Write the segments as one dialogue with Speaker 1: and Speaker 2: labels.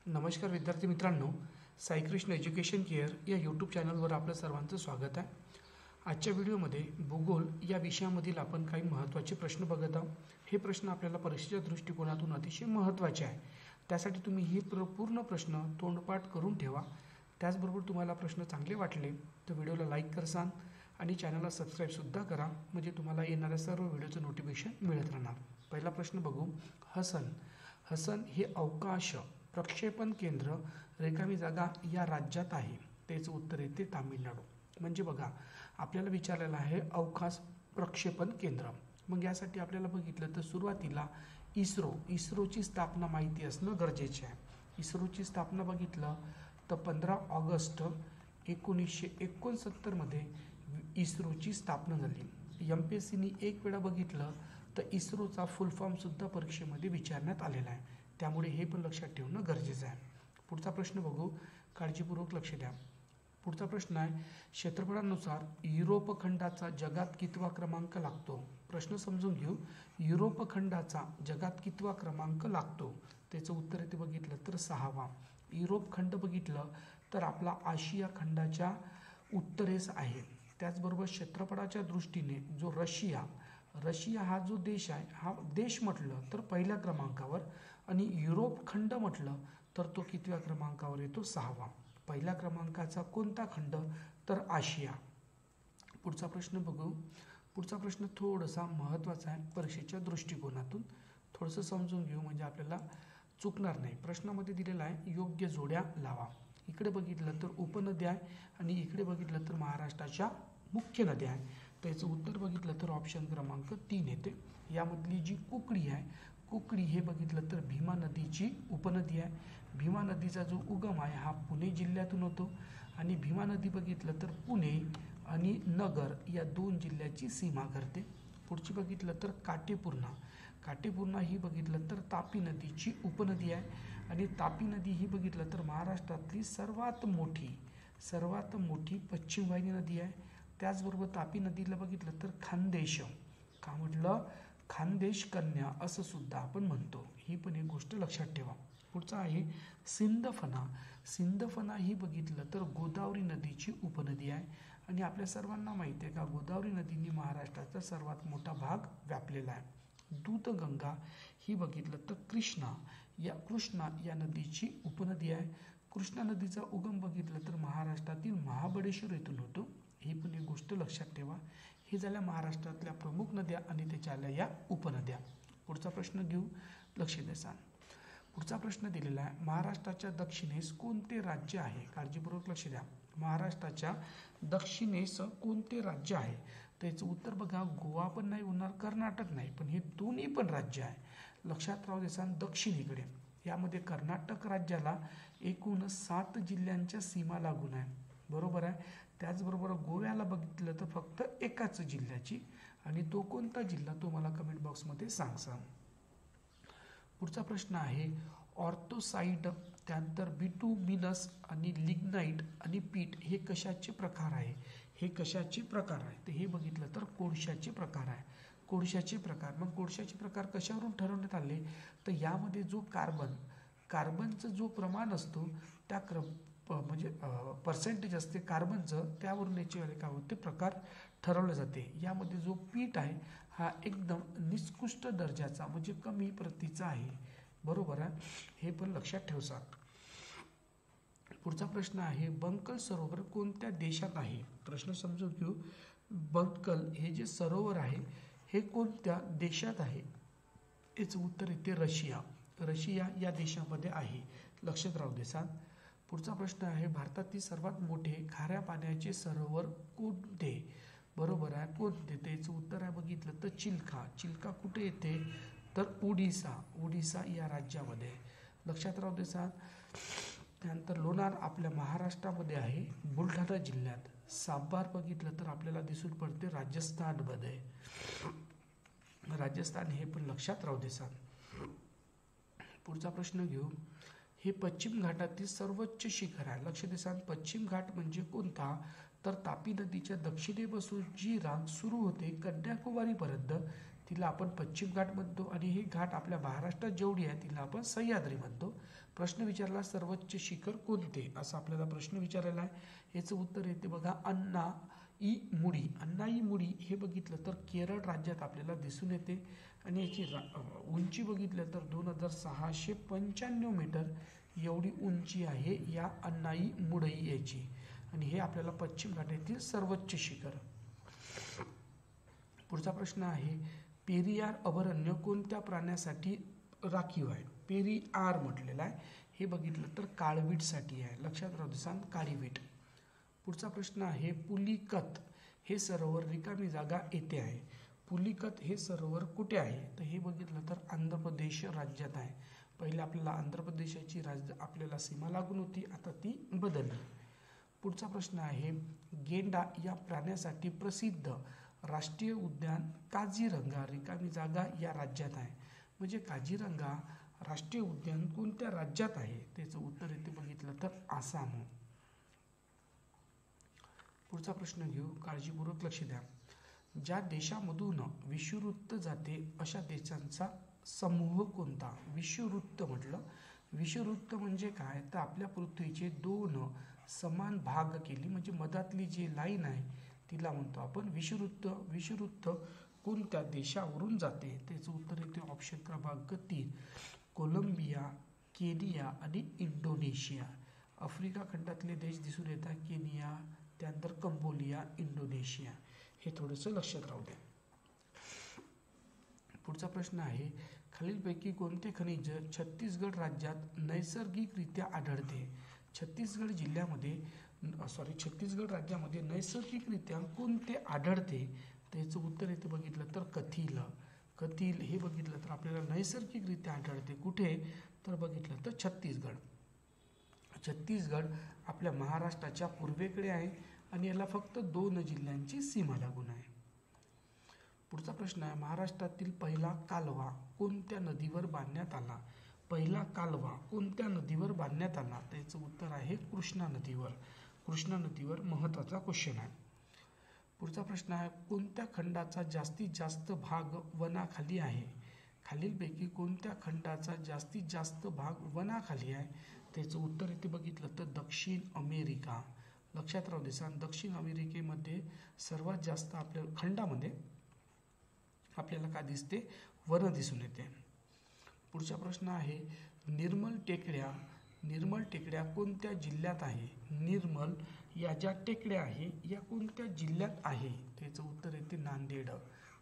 Speaker 1: नमस्कार विद्यार्थी मित्रांनो, साईकृष्ण एज्युकेशन केअर या यूट्यूब चॅनलवर आपलं सर्वांचं स्वागत आहे. आजच्या व्हिडिओमध्ये भूगोल या विषयामधील आपण काही महत्त्वाचे प्रश्न बघत आहोत. हे प्रश्न आपल्याला परीक्षेच्या दृष्टिकोनातून अतिशय महत्त्वाचे आहे. त्यासाठी तुम्ही हे पूर्ण प्रश्न तोंडपाठ करून ठेवा. त्याचबरोबर तुम्हाला प्रश्न चांगले वाटले तर व्हिडिओला लाईक करसान आणि चॅनलला सबस्क्राईबसुद्धा करा, म्हणजे तुम्हाला येणाऱ्या सर्व व्हिडिओचं नोटिफिकेशन मिळत राहणार. पहिला प्रश्न बघू. हसन हे अवकाश प्रक्षेपण केंद्र रिकामी जागा या राज्यात आहे. त्याचं उत्तर येते तामिळनाडू. म्हणजे बघा, आपल्याला विचारलेलं आहे अवकाश प्रक्षेपण केंद्र. मग यासाठी आपल्याला बघितलं तर सुरुवातीला इस्रोची स्थापना माहिती असणं गरजेचे आहे. इस्रोची स्थापना बघितलं तर 15 ऑगस्ट 1969 मध्ये इस्रोची स्थापना झाली. MPSCनी एक वेळा बघितलं तर इस्रोचा फुल फॉर्म सुद्धा परीक्षेमध्ये विचारण्यात आलेला आहे. त्यामुळे हे पण लक्षात ठेवणं गरजेचं आहे. पुढचा प्रश्न बघू, काळजीपूर्वक लक्ष द्या. पुढचा प्रश्न आहे, क्षेत्रफळानुसार युरोप खंडाचा जगात कितवा क्रमांक लागतो? प्रश्न समजून घेऊ. युरोप खंडाचा जगात कितवा क्रमांक लागतो? त्याचं उत्तर येते बघितलं तर 6वा. युरोप खंड बघितलं तर आपला आशिया खंडाच्या उत्तरेस आहे. त्याचबरोबर क्षेत्रफळाच्या दृष्टीने जो रशिया हा जो देश आहे, हा देश म्हटलं तर पहिल्या क्रमांकावर, आणि युरोप खंड म्हटलं तर तो कितव्या क्रमांकावर येतो? 6वा. पहिल्या क्रमांकाचा कोणता खंड? तर आशिया. पुढचा प्रश्न बघू. पुढचा प्रश्न थोडासा महत्त्वाचा आहे परीक्षेच्या दृष्टिकोनातून. थोडंसं समजून घेऊ म्हणजे आपल्याला चुकणार नाही. प्रश्नामध्ये दिलेला आहे योग्य जोड्या लावा. इकडे बघितलं तर उपनद्या आहे आणि इकडे बघितलं तर महाराष्ट्राच्या मुख्य नद्या आहे. त्याचं उत्तर बघितलं तर ऑप्शन क्रमांक 3 येते. यामधली जी कुकडी हे बघितलं तर भीमा नदीची उपनदी आहे. भीमा नदीचा जो उगम आहे हा पुणे जिल्ह्यातून होतो आणि भीमा नदी बघितलं तर पुणे आणि नगर या 2 जिल्ह्याची सीमा करते. पुढची बघितलं तर काटेपूर्णा ही बघितलं तर तापी नदीची उपनदी आहे आणि तापी नदी ही बघितलं तर महाराष्ट्रातली सर्वात मोठी पश्चिम वाहिनी नदी आहे. त्याचबरोबर तापी नदीला बघितलं तर खानदेश कन्या असं सुद्धा आपण म्हणतो. ही पण एक गोष्ट लक्षात ठेवा. पुढचा आहे सिंदफणा ही बघितलं तर गोदावरी नदीची उपनदी आहे आणि आपल्या सर्वांना माहिती आहे का गोदावरी नदीने महाराष्ट्राचा सर्वात मोठा भाग व्यापलेला आहे. दूधगंगा ही बघितलं तर कृष्णा या नदीची उपनदी आहे. कृष्णा नदीचा उगम बघितलं तर महाराष्ट्रातील महाबळेश्वर येथून होतो. ही पण एक गोष्ट लक्षात ठेवा. हे झाल्या महाराष्ट्रातल्या प्रमुख नद्या आणि त्याच्या आल्या या उपनद्या. पुढचा प्रश्न घेऊ, लक्ष द्या. पुढचा प्रश्न दिलेला आहे, महाराष्ट्राच्या दक्षिणेस कोणते राज्य आहे? काळजीपूर्वक लक्ष द्या. महाराष्ट्राच्या दक्षिणेस कोणते राज्य आहे? त्याचं उत्तर बघा, गोवा पण नाही होणार, कर्नाटक नाही, पण हे दोन्ही पण राज्य आहे. लक्षात राहू द्या. दक्षिणेकडे यामध्ये कर्नाटक राज्याला एकूण 7 जिल्ह्यांच्या सीमा लागून आहे. बरोबर आहे. त्याचबरोबर गोव्याला बघितलं तर फक्त एकाच जिल्ह्याची, आणि तो कोणता जिल्हा तो मला कमेंट बॉक्समध्ये सांगा. पुढचा प्रश्न आहे, ऑर्थोसाइट, त्यानंतर बिटुमिनस आणि लिग्नाइट आणि पीट हे कशाचे प्रकार आहे? तर हे बघितलं तर कोळशाचे प्रकार आहे. मग कोळशाचे प्रकार कशावरून ठरवण्यात आले? तर यामध्ये जो कार्बनचं जो प्रमाण असतो त्या म्हणजे पर्सेंटेज असते कार्बनचं, त्यावरून याचे काय होते प्रकार ठरवले जाते. यामध्ये जो पीठ आहे हा एकदम निकृष्ट दर्जाचा म्हणजे कमी प्रतीचा आहे. बरोबर आहे. हे पण लक्षात ठेवसा. पुढचा प्रश्न आहे, बंकल सरोवर कोणत्या देशात आहे? प्रश्न समजून घेऊ. बंकल हे जे सरोवर आहे हे कोणत्या देशात आहे? याचं उत्तर येते रशिया या देशामध्ये आहे. लक्षात राहू दे. पुढचा प्रश्न आहे, भारतातील सर्वात मोठे खाऱ्या पाण्याचे सरोवर कोणते? बरोबर आहे, कोणते? त्याचं उत्तर आहे बघितलं तर चिल्का कुठे येते? तर ओडिसा या राज्यामध्ये. लक्षात राहू दे. त्यानंतर लोणार आपल्या महाराष्ट्रामध्ये आहे, बुलढाणा जिल्ह्यात. साबार बघितलं तर आपल्याला दिसून पडते राजस्थानमध्ये. राजस्थान हे पण लक्षात राहू दे. पुढचा प्रश्न घेऊ. हे पश्चिम घाटातील सर्वोच्च शिखर आहे. लक्ष द्या. पश्चिम घाट म्हणजे कोणता? तर तापी नदीच्या दक्षिणेपासून जी रांग सुरू होते कन्याकुमारीपर्यंत तिला आपण पश्चिम घाट म्हणतो आणि ही घाट आपल्या महाराष्ट्रात जेवढी आहे तिला आपण सह्याद्री म्हणतो. प्रश्न विचारला सर्वोच्च शिखर कोणते, असा आपल्याला प्रश्न विचारलेला आहे. याचं उत्तर येते बघा अन्नाईमुडी. अन्नाईमुडी हे बघितलं तर केरळ राज्यात आपल्याला दिसून येते आणि याची उंची बघितलं तर 2695 मीटर एवढी उंची आहे या अन्नाईमुडई याची, आणि हे आपल्याला पश्चिम घाटातील सर्वोच्च शिखर. पुढचा प्रश्न आहे पेरियार अभयारण्य कोणत्या प्राण्यासाठी राखीव आहे. पेरियार म्हटलेलं आहे, हे बघितलं तर काळवीटसाठी आहे. लक्षात राहू दे, काळीवीट. पुढचा प्रश्न आहे पुलिकत हे सरोवर रिकामी जागा येथे आहे. पुलिकत हे सरोवर कुठे आहे, तर हे बघितलं तर आंध्र प्रदेश राज्यात आहे. पहिले आपल्याला आंध्र प्रदेशाची आपल्याला सीमा लागून होती, आता ती बदलली. पुढचा प्रश्न आहे गेंडा या प्राण्यासाठी प्रसिद्ध राष्ट्रीय उद्यान काझीरंगा रिकामी जागा या राज्यात आहे. म्हणजे काझीरंगा राष्ट्रीय उद्यान कोणत्या राज्यात आहे, त्याचं उत्तर येते बघितलं तर आसाम. पुढचा प्रश्न घेऊ, काळजीपूर्वक लक्ष द्या. ज्या देशामधून विषुववृत्त जाते अशा देशांचा समूह कोणता. विषुववृत्त म्हटलं, विषुववृत्त म्हणजे काय, तर आपल्या पृथ्वीचे 2 समान भाग केली म्हणजे मधातली जी लाईन आहे तिला म्हणतो आपण विषुववृत्त. विषुववृत्त कोणत्या देशावरून जाते, त्याचं उत्तर येते ऑप्शन क्रमांक 3 कोलंबिया, केनिया आणि इंडोनेशिया. आफ्रिका खंडातले देश दिसून येतात, केनिया, त्यानंतर कंबोडिया, इंडोनेशिया. हे थोडंसं लक्षात राहू द्या. पुढचा प्रश्न आहे खालीलपैकी कोणते खनिज छत्तीसगड राज्यात नैसर्गिकरित्या आढळते. छत्तीसगड राज्यामध्ये नैसर्गिकरित्या कोणते आढळते, त्याचं उत्तर येते बघितलं तर कथिल. कथिल हे बघितलं तर आपल्याला नैसर्गिकरित्या आढळते कुठे, तर बघितलं तर छत्तीसगड. छत्तीसगड आपल्या महाराष्ट्राच्या पूर्वेकडे आहे आणि याला फक्त 2 जिल्ह्यांची सीमा लागून आहे. पुढचा प्रश्न आहे महाराष्ट्रातील पहिला कालवा कोणत्या नदीवर बांधण्यात आला. पहिला कालवा कोणत्या नदीवर बांधण्यात आला, त्याचं उत्तर आहे कृष्णा नदीवर. कृष्णा नदीवर महत्त्वाचा क्वेश्चन आहे. पुढचा प्रश्न आहे कोणत्या खंडाचा जास्तीत जास्त भाग वनाखाली आहे. खालीलपैकी कोणत्या खंडाचा जास्तीत जास्त भाग वनाखाली आहे, त्याचं उत्तर इथे बघितलं तर दक्षिण अमेरिका. लक्षात राहू दे, दक्षिण अमेरिकेमध्ये सर्वात जास्त आपल्या खंडामध्ये आपल्याला काय दिसते, वन दिसून येते. पुढचा प्रश्न आहे निर्मल टेकड्या कोणत्या जिल्ह्यात आहे. निर्मल या ज्या टेकड्या आहे या कोणत्या जिल्ह्यात आहे, त्याचं उत्तर येते नांदेड.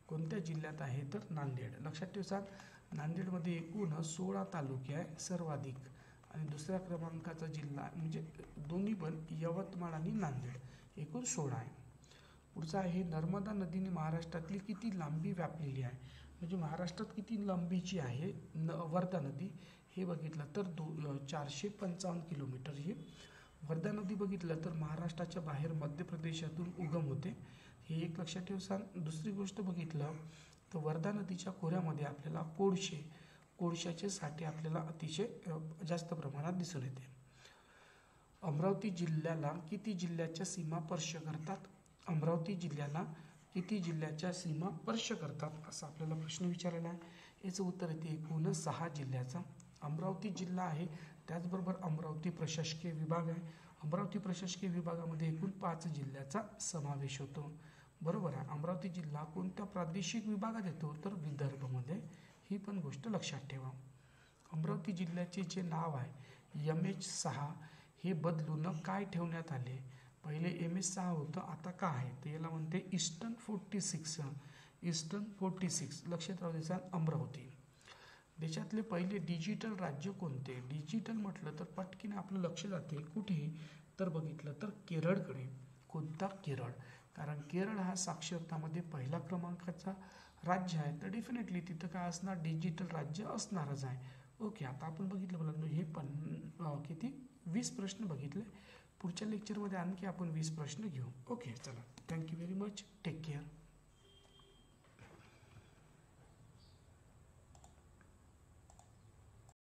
Speaker 1: कोणत्या जिल्ह्यात आहे तर नांदेड. लक्षात ठेवा, नांदेडमध्ये एकूण 16 तालुके आहे सर्वाधिक, आणि दुसऱ्या क्रमांकाचा जिल्हा म्हणजे दोन्ही पण यवतमाळ आणि नांदेड, एकूण 16 आहे. पुढचा आहे नर्मदा नदीने महाराष्ट्रातली किती लांबी व्यापलेली आहे. म्हणजे महाराष्ट्रात किती लांबीची आहे वर्धा नदी, हे बघितलं तर 455 किलोमीटर. ही वर्धा नदी बघितलं तर महाराष्ट्राच्या बाहेर मध्य प्रदेशातून उगम होते, हे एक लक्षात ठेवा. दुसरी गोष्ट बघितलं तर वर्धा नदीच्या खोऱ्यामध्ये आपल्याला कोळशाचे साठे आपल्याला अतिशय जास्त प्रमाणात दिसून येते. अमरावती जिल्ह्याला किती जिल्ह्याच्या सीमा स्पर्श करतात. अमरावती जिल्ह्याला किती जिल्ह्याच्या सीमा स्पर्श करतात असा आपल्याला प्रश्न विचारलेला आहे. याचं उत्तर येते एकूण 6 जिल्ह्याचा अमरावती जिल्हा आहे. त्याचबरोबर अमरावती प्रशासकीय विभाग आहे. अमरावती प्रशासकीय विभागामध्ये एकूण 5 जिल्ह्याचा समावेश होतो. बरोबर आहे. अमरावती जिल्हा कोणत्या प्रादेशिक विभागात येतो तर विदर्भमध्ये, ही पण गोष्ट लक्षात ठेवा. अमरावती जिल्ह्याचे जे नाव आहे MH6 हे बदलून काय ठेवण्यात आले. पहिले MH6 होतं, आता काय आहे तर याला म्हणते ईस्टर्न 46. लक्षात राहू द्या अमरावती. देशातले पहिले डिजिटल राज्य कोणते. डिजिटल म्हटलं तर पटकीने आपलं लक्ष जाते कुठे तर बघितलं तर केरळकडे. कोणता केरळ, कारण केरळ हा साक्षरतामध्ये पहिला क्रमांकाचा राज्य आहे, तर डेफिनेटली तिथं काय असणार डिजिटल राज्य असणारच आहे. ओके, आता आपण बघितलं मुलांनो हे पण किती 20 प्रश्न बघितले. पुढच्या लेक्चरमध्ये आणखी आपण 20 प्रश्न घेऊ. ओके, चला, thank you very much, take care.